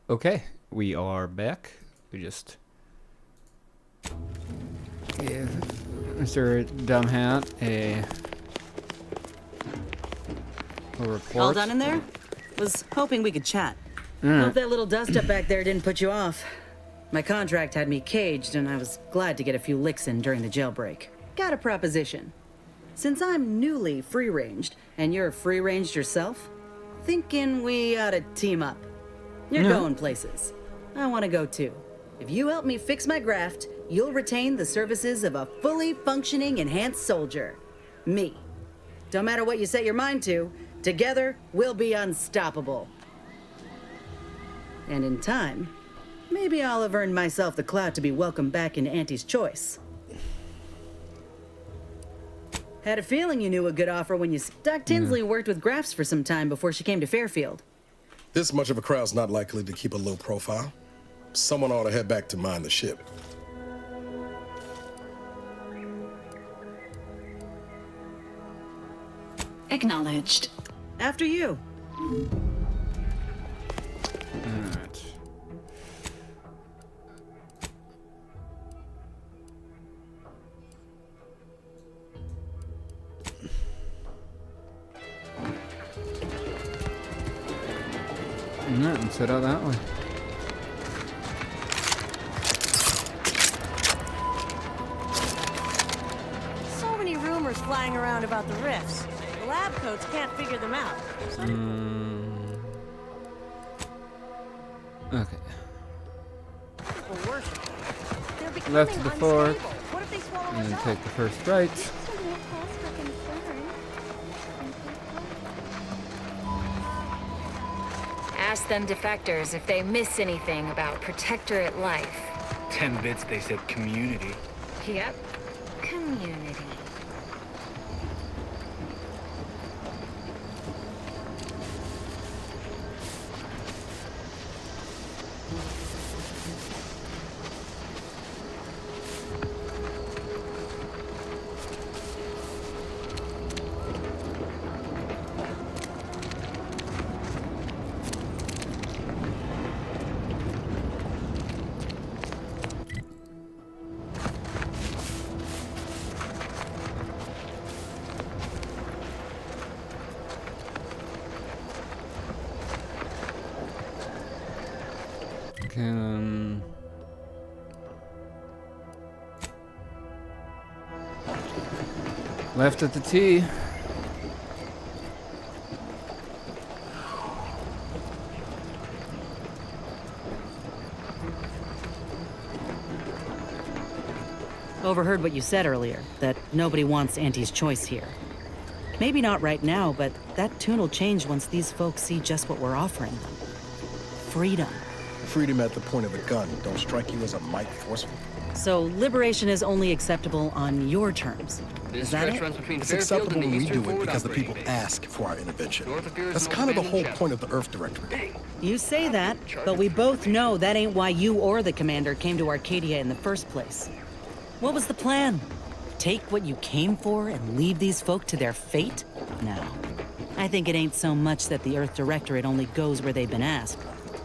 Okay, we are back. We just give Mr. Dumbhat a report. All done in there? Was hoping we could chat. Hope that little dust up back there didn't put you off. My contract had me caged, and I was glad to get a few licks in during the jailbreak. Got a proposition. Since I'm newly free-ranged, and you're free-ranged yourself, thinking we ought to team up. You're going places. I want to go too. If you help me fix my graft, you'll retain the services of a fully functioning enhanced soldier. Me. Don't matter what you set your mind to, together we'll be unstoppable. And in time, maybe I'll have earned myself the clout to be welcomed back into Auntie's choice. Had a feeling you knew a good offer when you... Doc Tinsley worked with Grafts for some time before she came to Fairfield. This much of a crowd's not likely to keep a low profile. Someone ought to head back to mind the ship. Acknowledged. After you. Alright. Let's head out that way. So many rumors flying around about the rifts. The lab coats can't figure them out. Okay. People worship. They're becoming Left to the fort, unstable. What if they swallow and us then up? take the first right. Ask them defectors if they miss anything about Protectorate life. 10 bits, they said community. Yep. Community. Can left at the T. Overheard what you said earlier, that nobody wants Auntie's choice here. Maybe not right now, but that tune will change once these folks see just what we're offering them. Freedom. Freedom at the point of the gun don't strike you as a mite forceful. So liberation is only acceptable on your terms. Is that it? It's acceptable when we do it because the people ask for our intervention. That's kind of the whole point of the Earth Directorate. You say that, but we both know that ain't why you or the commander came to Arcadia in the first place. What was the plan? Take what you came for and leave these folk to their fate? No. I think it ain't so much that the Earth Directorate only goes where they've been asked.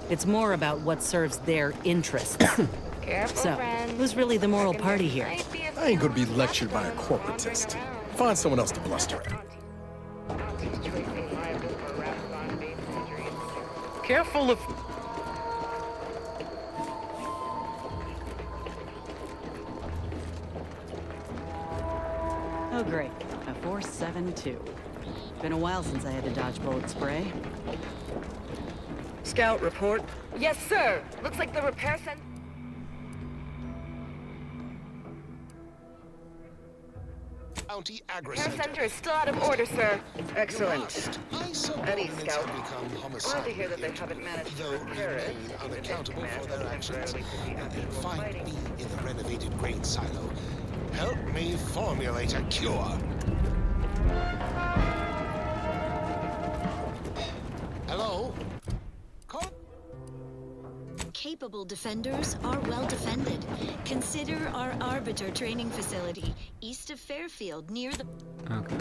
It's more about what serves their interests. Careful, So, friend. who's really the moral party here? I ain't gonna be lectured by a corporatist. Find someone else to bluster at. Careful of... Oh, great. A 4.72. Been a while since I had to dodge bullet spray. Scout report. Yes, sir. Looks like the repair center. County Repair center is still out of order, sir. Excellent. Any scout. Glad to hear that they haven't managed to repair it. unaccountable for their actions. Temporarily Find me in the renovated grain silo. Help me formulate a cure. Hello? Capable defenders are well defended. Consider our Arbiter training facility, east of Fairfield, near the... Okay.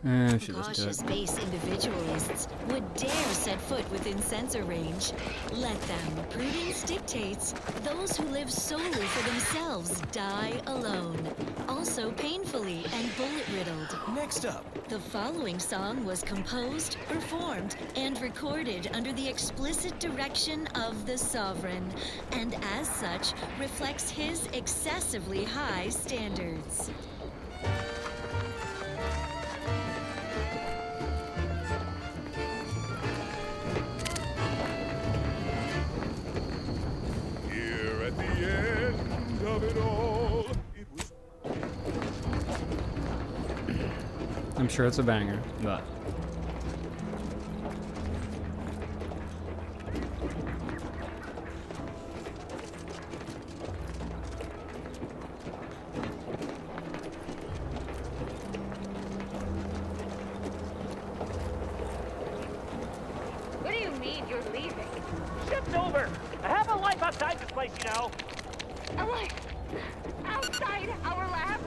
Should just do Cautious it. base individualists would dare set foot within sensor range. Let them. Prudence dictates those who live solely for themselves die alone. Also painfully and bullet-riddled. Next up. The following song was composed, performed, and recorded under the explicit direction of the Sovereign, and as such, reflects his excessively high standards. Here at the end of it all, it was... I'm sure it's a banger, but What do you mean you're leaving? Shift's over. I have a life outside this place, you know. A life outside our lab?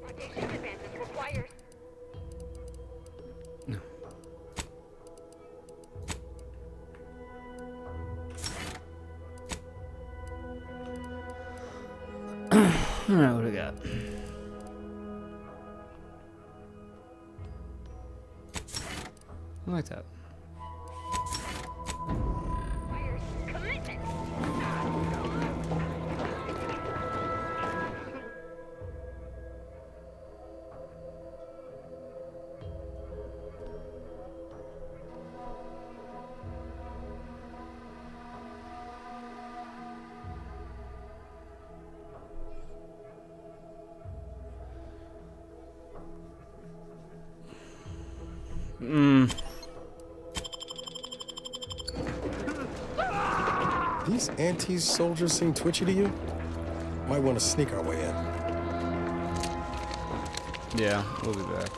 Audacious advances required. alright, what do we got? I like that. Commitment. These anti-soldiers seem twitchy to you? Might want to sneak our way in. Yeah, we'll be back.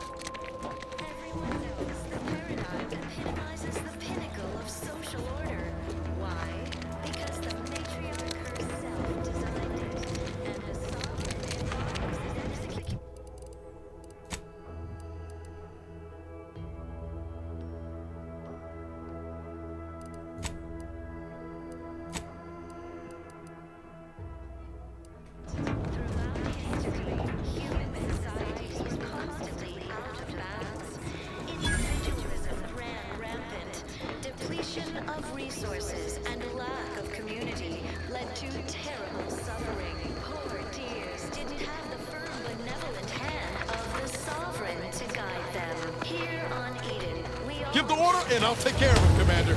Everyone knows the paradigm epitomizes the pinnacle of social order. Why? Because the matriarch herself designed it, and the sovereign embodies its execution. Throughout history, human society was constantly out of balance. Individualism ran rampant. Depletion of resources and lack of community led to terrible suffering. Poor dears didn't have the firm, benevolent hand of the Sovereign to guide them. Here on Eden, we all... Give the order, and I'll take care of him, Commander.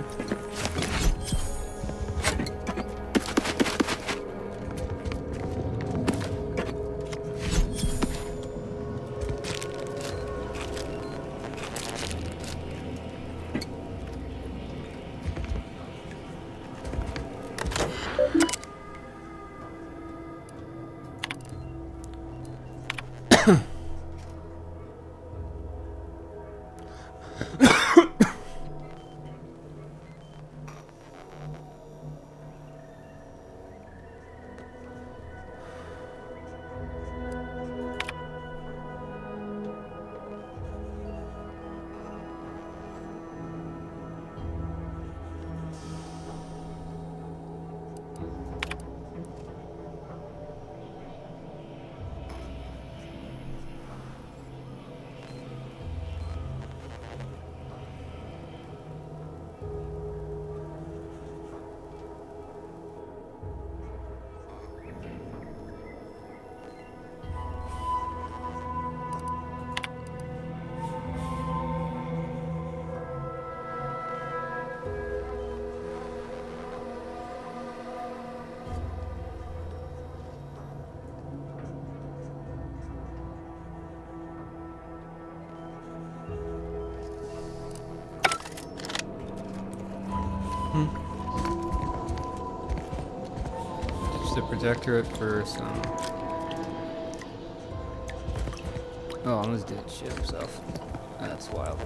protector. Just a protectorate for some. Oh, almost did shit himself. That's wild.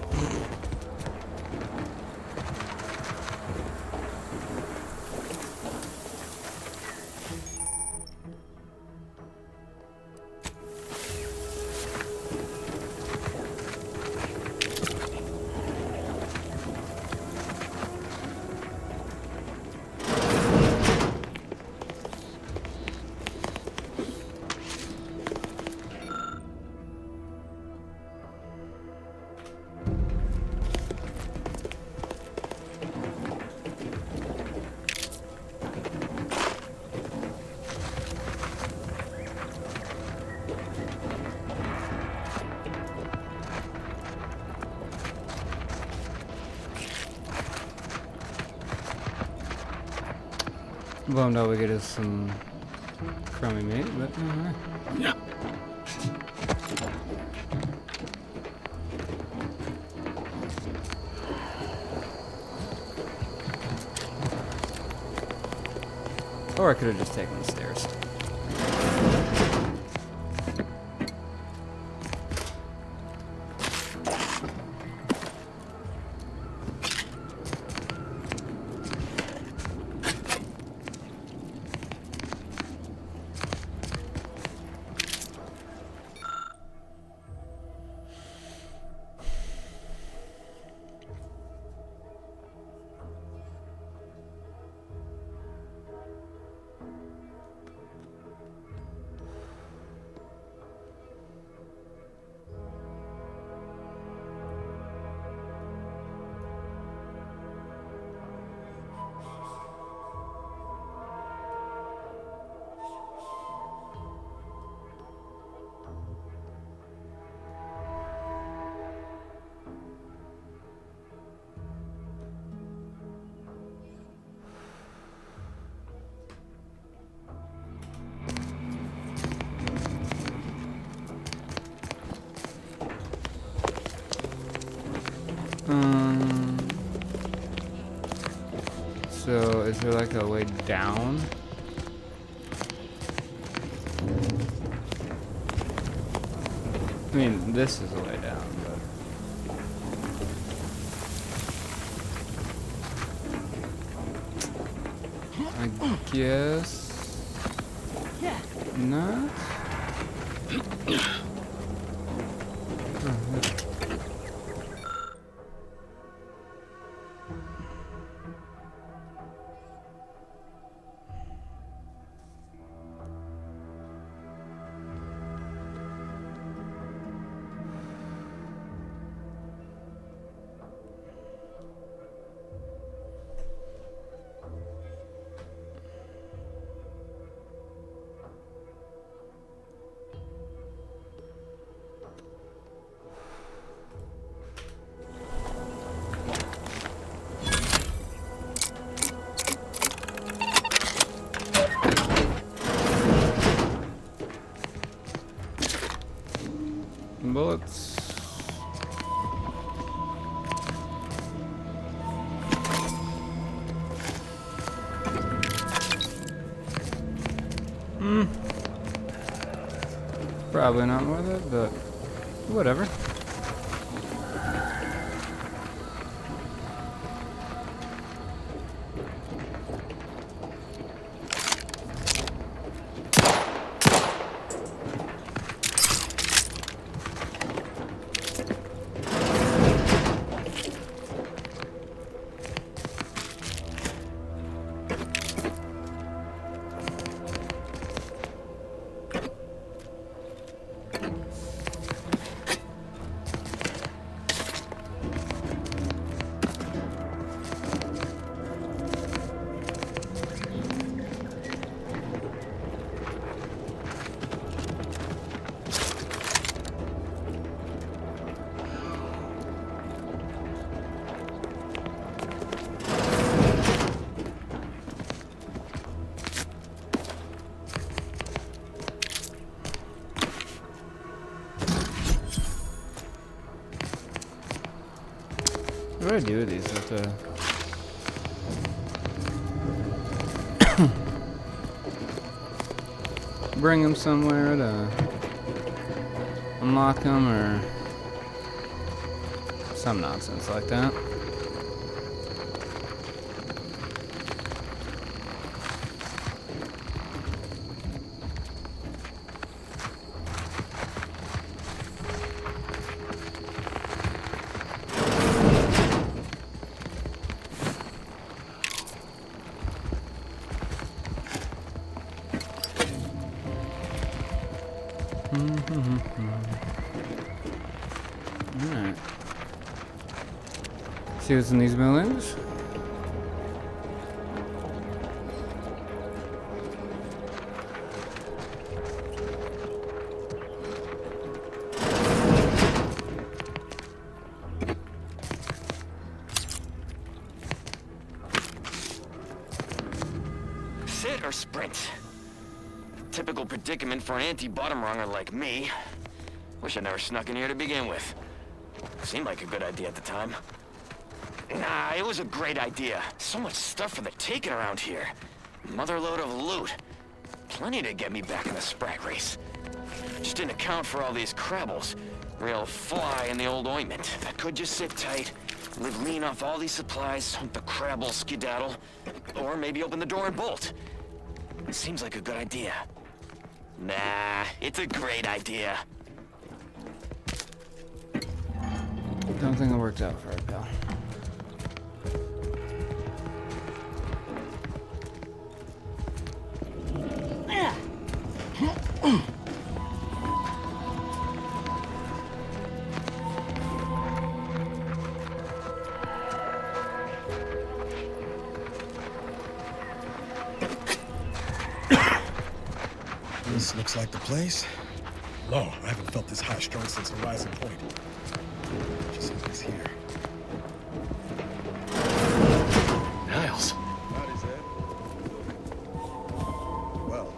Bummed all we get is some crummy meat, but alright. Yeah. Or I could have just taken the stairs. So is there like a way down? I mean, this is the way down, but I guess not. some bullets. Probably not worth it, but whatever. What do I do with these? Bring them somewhere to unlock them or some nonsense like that. Alright. See what's in these buildings? Sit or sprint? Typical predicament for an anti-bottom runger like me. Wish I never snuck in here to begin with. Seemed like a good idea at the time. Nah, it was a great idea. So much stuff for the taking around here. Motherload of loot. Plenty to get me back in the sprat race. Just didn't account for all these Crabbles. Real fly in the old ointment. That could just sit tight, live lean off all these supplies, hunt the Crabble skedaddle, or maybe open the door and bolt. Seems like a good idea. Nah, it's a great idea. Don't think it worked out for her, pal. This looks like the place. No, I haven't felt this high strung since Horizon Point. Just hope it's here. Niles. Howdy, Zed. Well,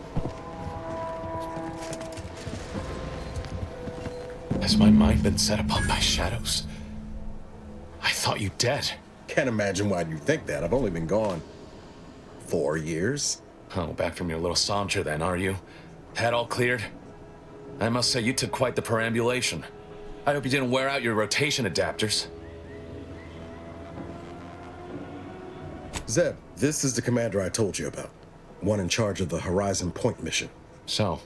Has my mind been set upon by shadows? I thought you dead. can't imagine why you think that. I've only been gone 4 years. Oh, back from your little saunter then, are you? Head all cleared? I must say you took quite the perambulation. I hope you didn't wear out your rotation adapters. Zeb, this is the commander I told you about. One in charge of the Horizon Point mission. So,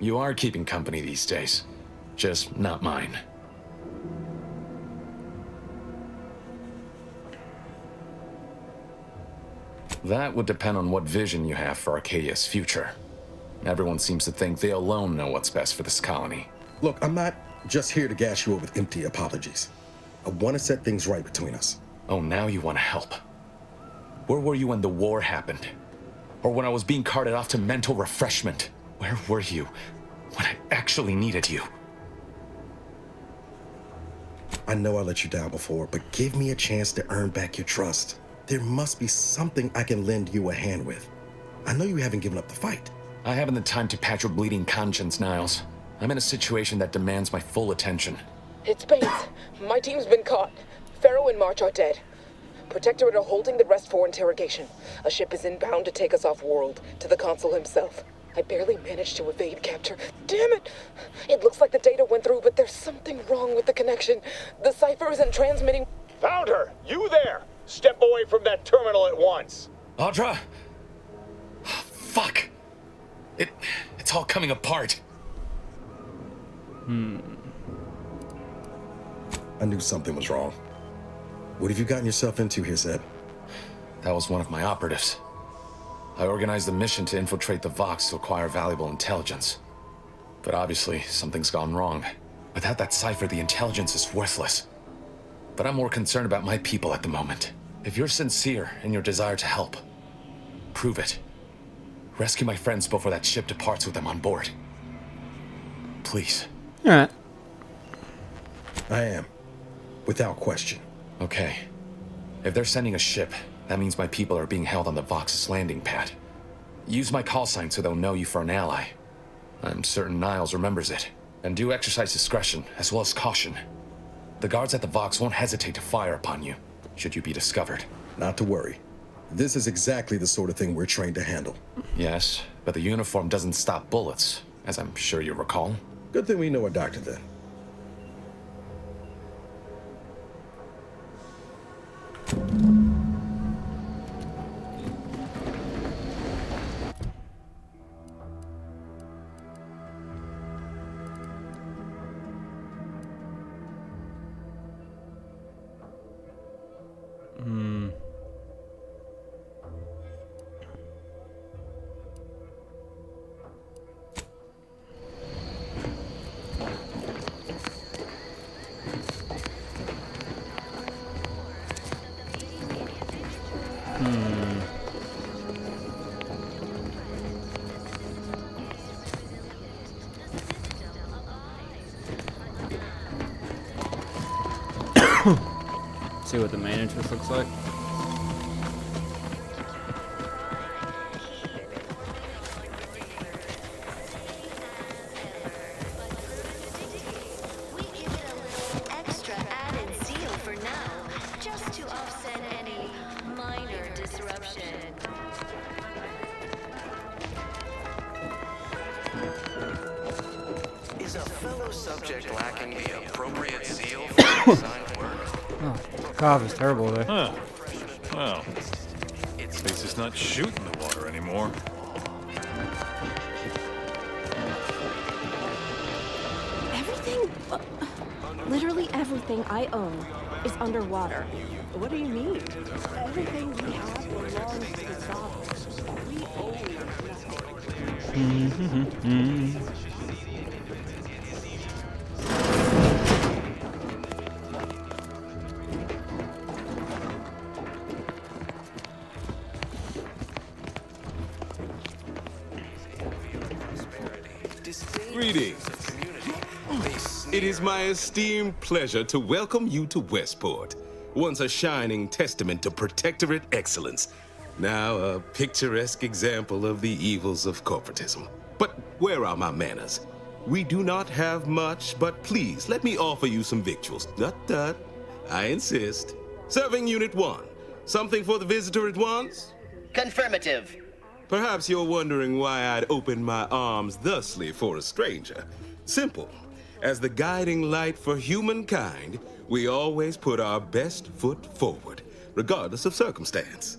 you are keeping company these days. Just not mine. That would depend on what vision you have for Arcadia's future. Everyone seems to think they alone know what's best for this colony. Look, I'm not just here to gas you up with empty apologies. I want to set things right between us. Oh, now you want to help. Where were you when the war happened? Or when I was being carted off to mental refreshment? Where were you when I actually needed you? I know I let you down before, but give me a chance to earn back your trust. There must be something I can lend you a hand with. I know you haven't given up the fight. I haven't the time to patch your bleeding conscience, Niles. I'm in a situation that demands my full attention. It's Bates. My team's been caught. Pharaoh and March are dead. Protectorate are holding the rest for interrogation. A ship is inbound to take us off-world, to the consul himself. I barely managed to evade capture. Damn it! It looks like the data went through, but there's something wrong with the connection. The cipher isn't transmitting. Found her! You there! Step away from that terminal at once! Audra? Fuck! It's all coming apart. I knew something was wrong. What have you gotten yourself into here, Zeb? That was one of my operatives. I organized a mission to infiltrate the Vox to acquire valuable intelligence. But obviously, something's gone wrong. Without that cipher, the intelligence is worthless. But I'm more concerned about my people at the moment. If you're sincere in your desire to help, prove it. Rescue my friends before that ship departs with them on board. Please. Alright. I am. Without question. Okay. If they're sending a ship, that means my people are being held on the Vox's landing pad. Use my call sign so they'll know you for an ally. I'm certain Niles remembers it. And do exercise discretion, as well as caution. The guards at the Vox won't hesitate to fire upon you, should you be discovered. Not to worry. This is exactly the sort of thing we're trained to handle. Yes, but the uniform doesn't stop bullets, as I'm sure you recall. Good thing we know a doctor then. See what the main entrance looks like. Extra added seal for now, just to offset any minor disruption. Is a fellow subject lacking the appropriate seal for assigned work? Oh, cough is terrible there. Huh. Well, at least it's not shooting the water anymore. Everything, literally everything I own is underwater. What do you mean? Everything we have belongs to the Sovereign. We own nothing. Greetings. It is my esteemed pleasure to welcome you to Westport, once a shining testament to Protectorate excellence, now a picturesque example of the evils of corporatism. But where are my manners? We do not have much, but please let me offer you some victuals. Tut. I insist. Serving Unit 1. Something for the visitor at once? Confirmative. Perhaps you're wondering why I'd open my arms thusly for a stranger. Simple. As the guiding light for humankind, we always put our best foot forward, regardless of circumstance.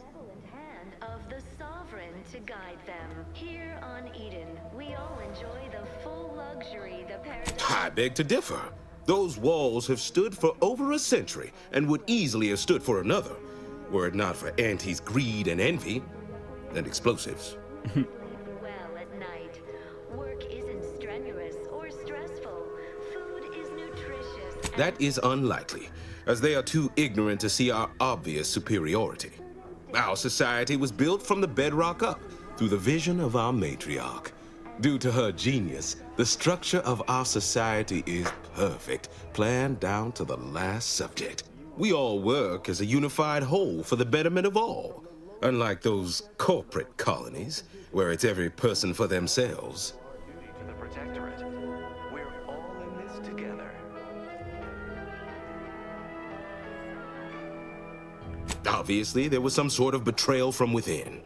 Hand of the Sovereign to guide them. Here on Eden, we all enjoy the full luxury the paradise. I beg to differ. Those walls have stood for over a century and would easily have stood for another, were it not for Auntie's greed and envy. And explosives. Well at night. Work isn't strenuous or stressful. Food is nutritious. That is unlikely, as they are too ignorant to see our obvious superiority. Our society was built from the bedrock up, through the vision of our matriarch. Due to her genius, the structure of our society is perfect, planned down to the last subject. We all work as a unified whole for the betterment of all. Unlike those corporate colonies, where it's every person for themselves. To the Protectorate, we're Obviously, there was some sort of betrayal from within.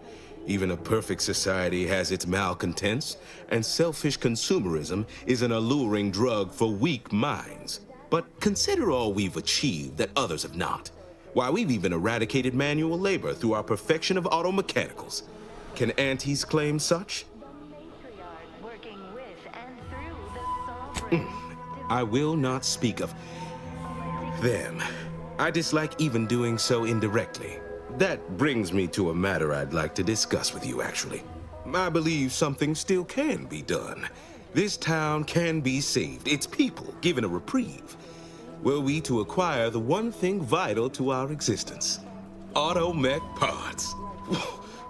Even a perfect society has its malcontents, and selfish consumerism is an alluring drug for weak minds. But consider all we've achieved that others have not. Why, we've even eradicated manual labor through our perfection of automechanicals. Can aunties claim such? I will not speak of them. I dislike even doing so indirectly. That brings me to a matter I'd like to discuss with you, actually. I believe something still can be done. This town can be saved, its people given a reprieve. Were we to acquire the one thing vital to our existence, automech parts.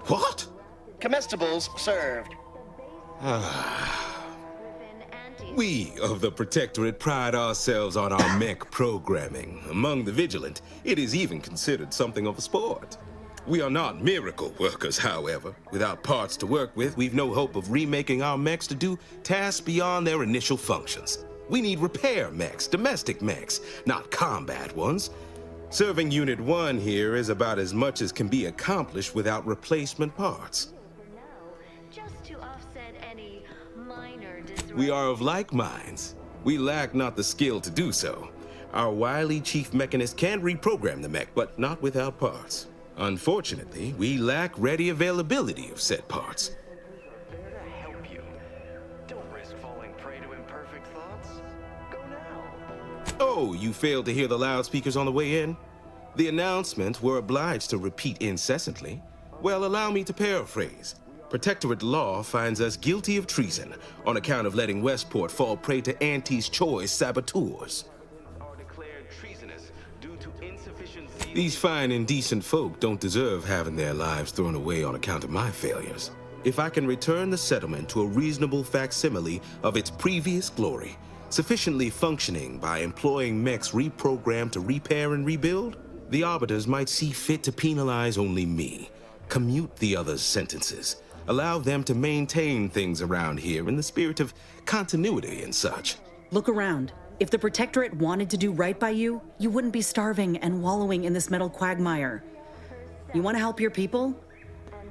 What? Comestibles served. We of the Protectorate pride ourselves on our mech programming. Among the vigilant, it is even considered something of a sport. We are not miracle workers, however. Without parts to work with, we've no hope of remaking our mechs to do tasks beyond their initial functions. We need repair mechs, domestic mechs, not combat ones. Serving Unit 1 here is about as much as can be accomplished without replacement parts. We are of like minds. We lack not the skill to do so. Our wily chief mechanist can reprogram the mech, but not without parts. Unfortunately, we lack ready availability of said parts. Oh, you failed to hear the loudspeakers on the way in? The announcement we're obliged to repeat incessantly. Well, allow me to paraphrase. Protectorate law finds us guilty of treason on account of letting Westport fall prey to Auntie's choice saboteurs. These fine and decent folk don't deserve having their lives thrown away on account of my failures. If I can return the settlement to a reasonable facsimile of its previous glory, sufficiently functioning by employing mechs reprogrammed to repair and rebuild, the arbiters might see fit to penalize only me, commute the others' sentences, allow them to maintain things around here in the spirit of continuity and such. Look around. If the Protectorate wanted to do right by you, you wouldn't be starving and wallowing in this metal quagmire. You want to help your people?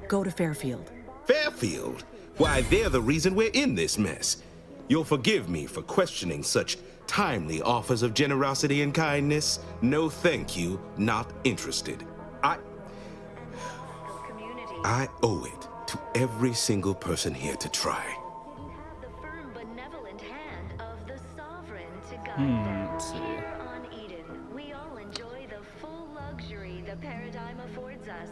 Go to Fairfield. Fairfield? Why, they're the reason we're in this mess. You'll forgive me for questioning such timely offers of generosity and kindness. No thank you, not interested. I owe it to every single person here to try. Let's see. We all enjoy the full luxury the paradigm affords us.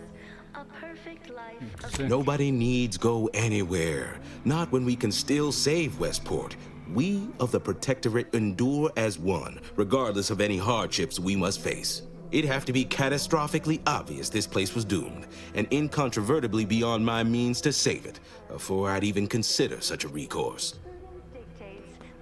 A perfect life of Nobody needs go anywhere. Not when we can still save Westport. We of the Protectorate endure as one, regardless of any hardships we must face. It'd have to be catastrophically obvious this place was doomed, and incontrovertibly beyond my means to save it, before I'd even consider such a recourse.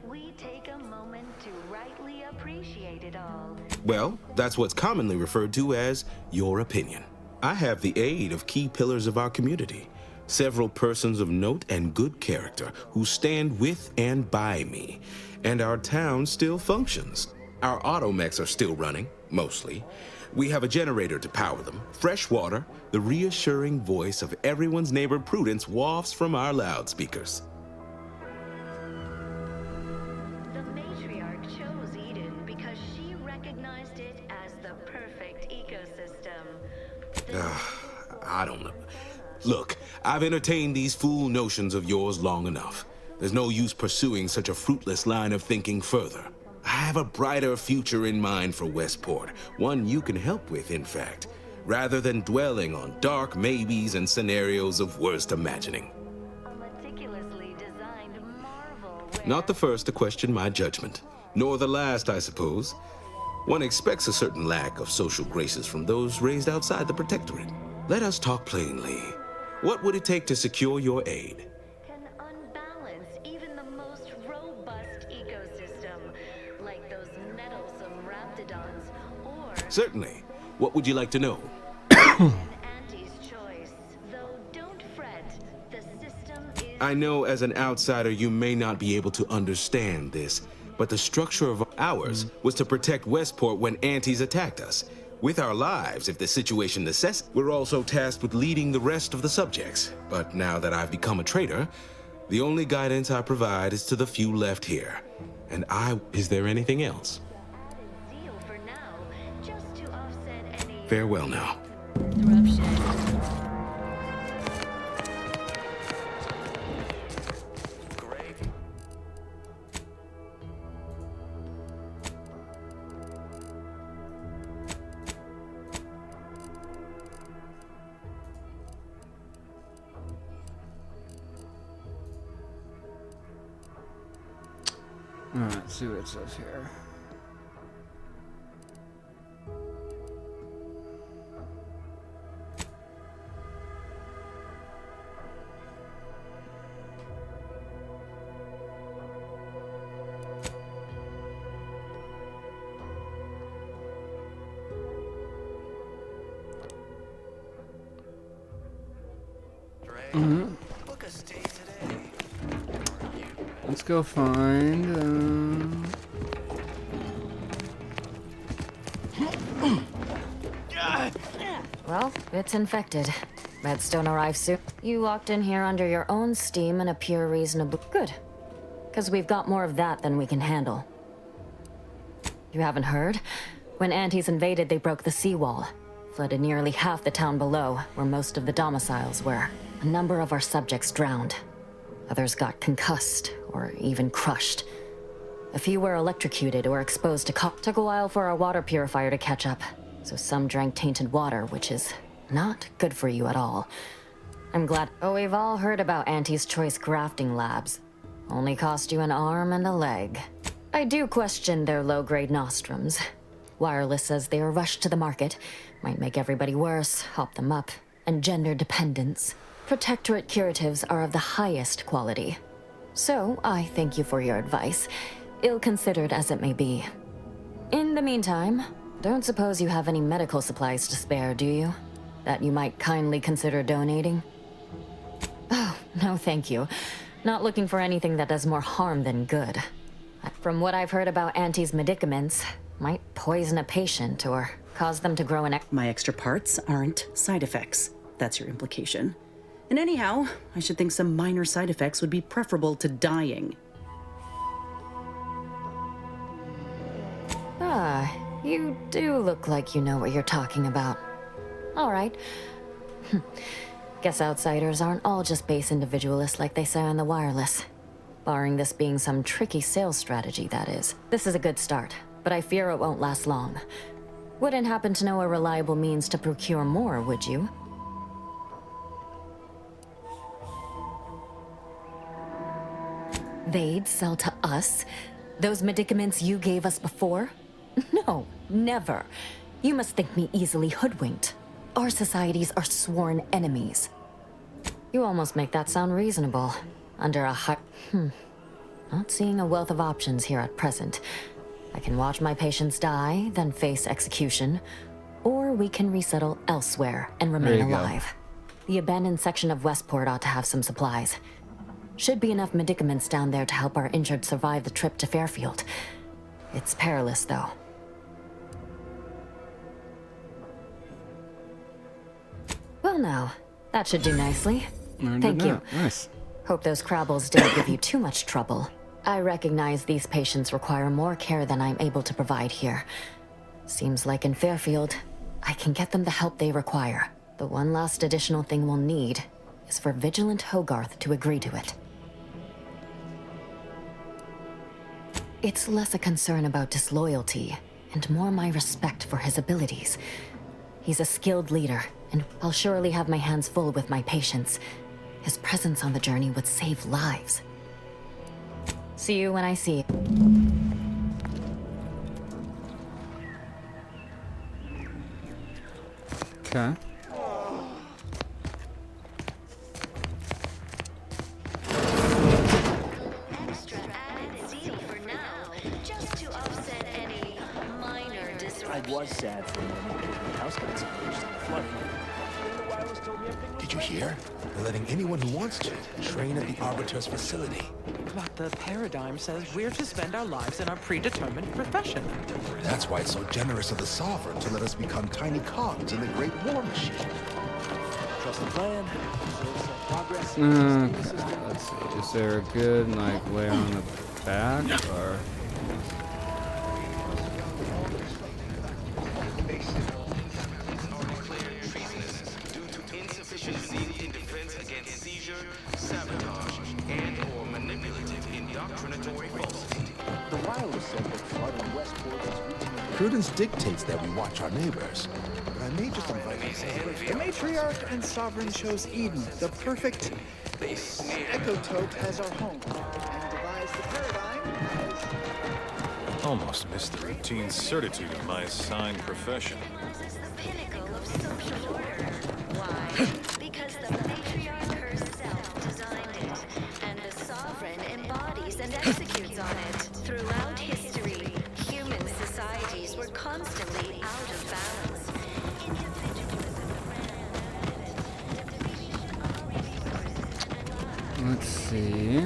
we take a moment to rightly appreciate it all. Well, that's what's commonly referred to as your opinion. I have the aid of key pillars of our community, several persons of note and good character who stand with and by me, and our town still functions. Our automechs are still running, mostly. We have a generator to power them, fresh water, the reassuring voice of everyone's neighbor Prudence wafts from our loudspeakers. The matriarch chose Eden because she recognized it as the perfect ecosystem. I don't know. Look, I've entertained these fool notions of yours long enough. There's no use pursuing such a fruitless line of thinking further. I have a brighter future in mind for Westport, one you can help with, in fact, rather than dwelling on dark maybes and scenarios of worst imagining. Not the first to question my judgment, nor the last, I suppose. One expects a certain lack of social graces from those raised outside the Protectorate. Let us talk plainly. What would it take to secure your aid? Can unbalance even the most robust ecosystem, like those nettlesome raptidons, or Certainly. What would you like to know? Auntie's choice. Though don't fret, the system is... I know as an outsider you may not be able to understand this, but the structure of ours was to protect Westport when Antes attacked us. with our lives if the situation necessitates. We're also tasked with leading the rest of the subjects. But now that I've become a traitor, the only guidance I provide is to the few left here. And is there anything else? Farewell now. Alright, let's see what it says here. Let's go find. Well, it's infected. Redstone arrives soon. You walked in here under your own steam and appear reasonable. Good. Because we've got more of that than we can handle. You haven't heard? When Antis invaded, they broke the seawall. Flooded nearly half the town below, where most of the domiciles were. A number of our subjects drowned. Others got concussed, or even crushed. A few were electrocuted or exposed to Took a while for our water purifier to catch up, so some drank tainted water, which is not good for you at all. I'm glad. Oh, we've all heard about Auntie's choice grafting labs. Only cost you an arm and a leg. I do question their low-grade nostrums. Wireless says they are rushed to the market, might make everybody worse, hop them up, and gender dependence. Protectorate curatives are of the highest quality. So, I thank you for your advice, ill-considered as it may be. In the meantime, don't suppose you have any medical supplies to spare, do you? That you might kindly consider donating? Oh, no thank you. Not looking for anything that does more harm than good. From what I've heard about Auntie's medicaments, might poison a patient or cause them to grow an My extra parts aren't side effects. That's your implication. And anyhow, I should think some minor side effects would be preferable to dying. Ah, you do look like you know what you're talking about. All right. Guess outsiders aren't all just base individualists like they say on the wireless. Barring this being some tricky sales strategy, that is. This is a good start, but I fear it won't last long. Wouldn't happen to know a reliable means to procure more, would you? They'd sell to us? Those medicaments you gave us before? No, never. You must think me easily hoodwinked. Our societies are sworn enemies. You almost make that sound reasonable. Under a Not seeing a wealth of options here at present. I can watch my patients die, then face execution. Or we can resettle elsewhere and remain alive. The abandoned section of Westport ought to have some supplies. Should be enough medicaments down there to help our injured survive the trip to Fairfield. It's perilous, though. Well now, that should do nicely. Thank you. Nice. Hope those Crabbles didn't give you too much trouble. I recognize these patients require more care than I'm able to provide here. Seems like in Fairfield, I can get them the help they require. The one last additional thing we'll need is for Vigilant Hogarth to agree to it. It's less a concern about disloyalty, and more my respect for his abilities. He's a skilled leader, and I'll surely have my hands full with my patients. His presence on the journey would save lives. See you when I see you. Okay. I was sad for a moment because my house got submerged in the flooding. Did you hear? They're letting anyone who wants to train at the Arbiter's facility. But the paradigm says we're to spend our lives in our predetermined profession. That's why it's so generous of the Sovereign to let us become tiny cogs in the great war machine. Trust the plan. Progress. Okay, let's see. Is there a good, like, layer on the back, or... The wireless said that flood in Westport is routine. Prudence dictates that we watch our neighbors. But I may just invite The matriarch and sovereign chose Eden, the perfect ecotope, as our home, and devised the paradigm as... Almost missed the routine certitude of my assigned profession. Why? Because the matriarch herself designed it, and the sovereign embodies and executes on it. Throughout history, human societies were constantly out of balance. Let's see.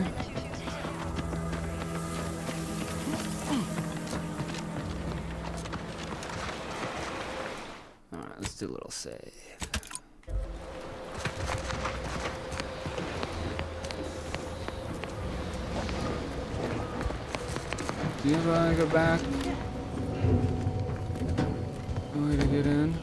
Alright, let's do a little save. Do you want to go back? A way to get in?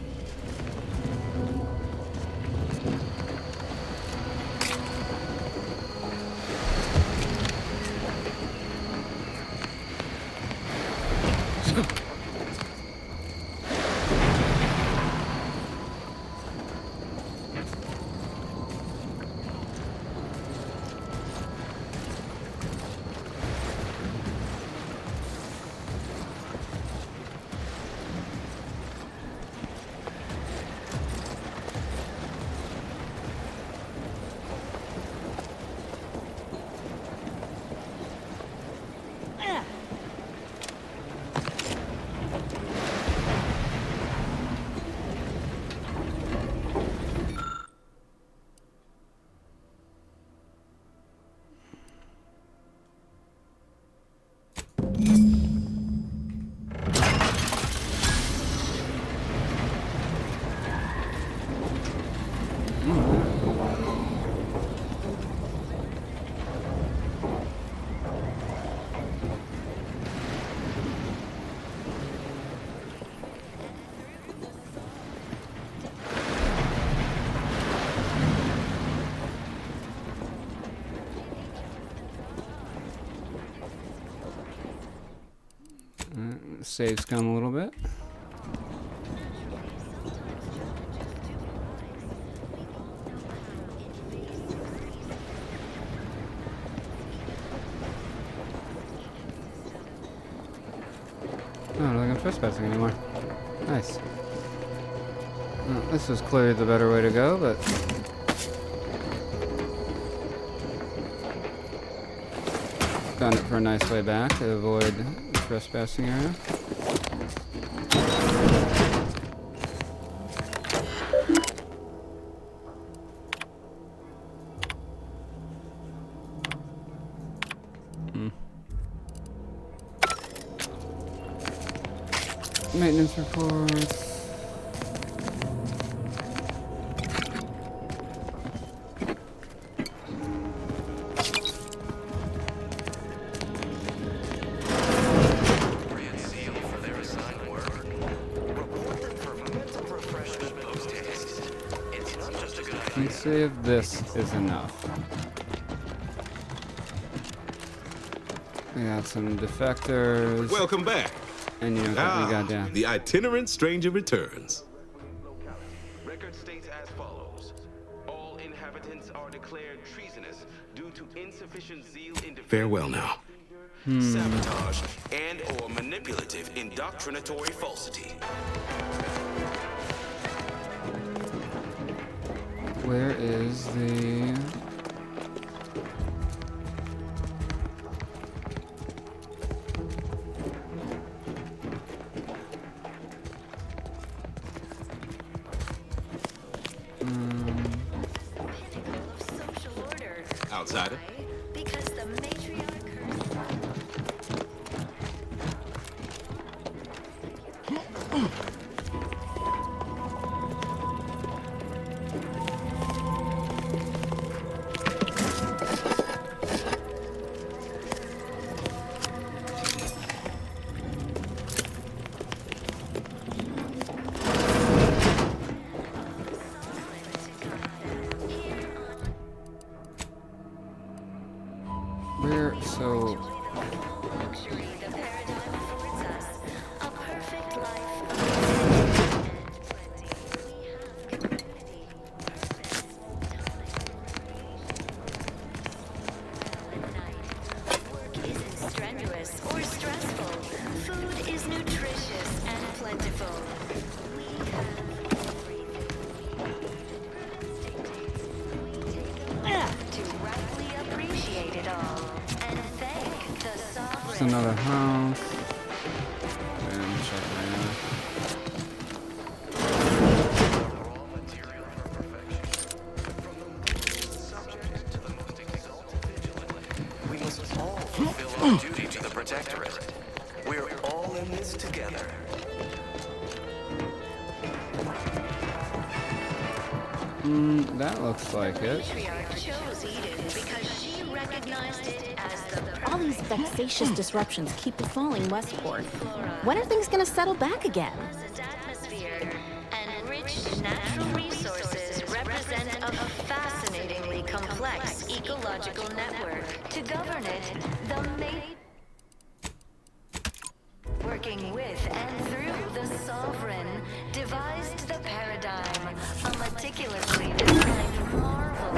Save's come a little bit. Oh, I'm not trespassing anymore. Nice. Well, this was clearly the better way to go, but... found it for a nice way back to avoid the trespassing area. Maintenance reports. Let's see if this is enough. We got some defectors. Welcome back. And you know what we got down. The itinerant stranger returns. Record states as follows. All inhabitants are declared treasonous due to insufficient zeal in defense. Farewell now. Sabotage and or manipulative indoctrinatory falsity. Where is the... Outsider. Because the matriarch So. Strenuous or stressful, food is nutritious and plentiful. To rightly appreciate it all and thank the sovereign. There's another house. And check right now. We must all fulfill our duty to the Protectorate. We're all in this together. That looks like it. All these vexatious disruptions keep befalling Westport. When are things gonna settle back again? Atmosphere and rich natural resources represent a fascinatingly complex ecological network. To govern it, the working with and through the sovereign devised the paradigm, a meticulously designed marvel.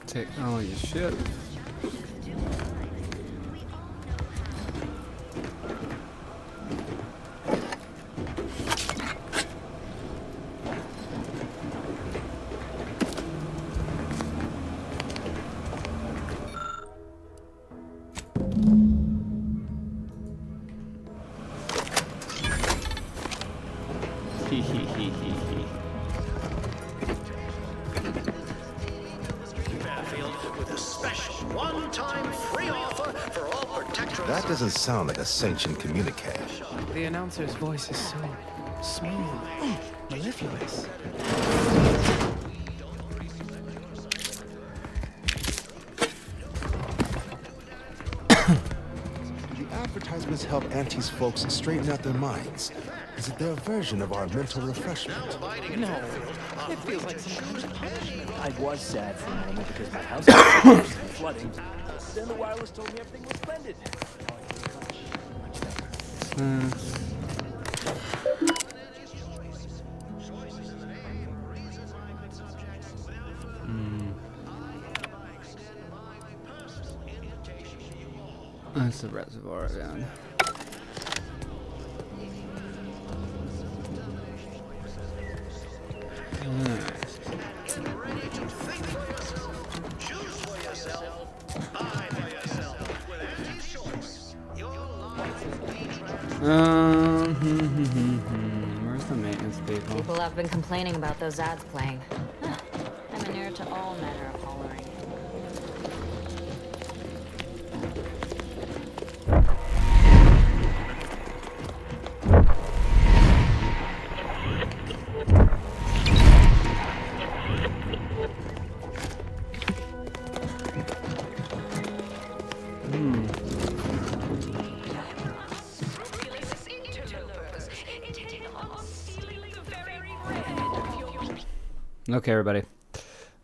Take all your shit. With a special one-time free offer for all Protectorates. That doesn't sound like a sanctioned communique. The announcer's voice is so smooth, mellifluous. The advertisements help Auntie's folks straighten out their minds. Is it their version of our mental refreshment? No, it feels like some kind of punishment. I was sad for a moment because my house was flooding. Then the wireless told me everything was splendid. That's the reservoir again. Where's the maintenance people? People have been complaining about those ads playing. I'm inured to all manner of hollering. Okay, everybody.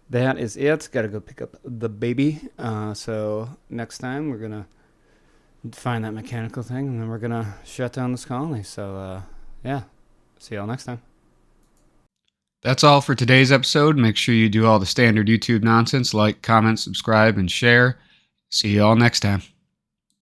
That is it. Gotta go pick up the baby. So next time we're gonna find that mechanical thing, and then we're gonna shut down this colony. So yeah, see y'all next time. That's all for today's episode. Make sure you do all the standard YouTube nonsense, like, comment, subscribe, and share. See y'all next time.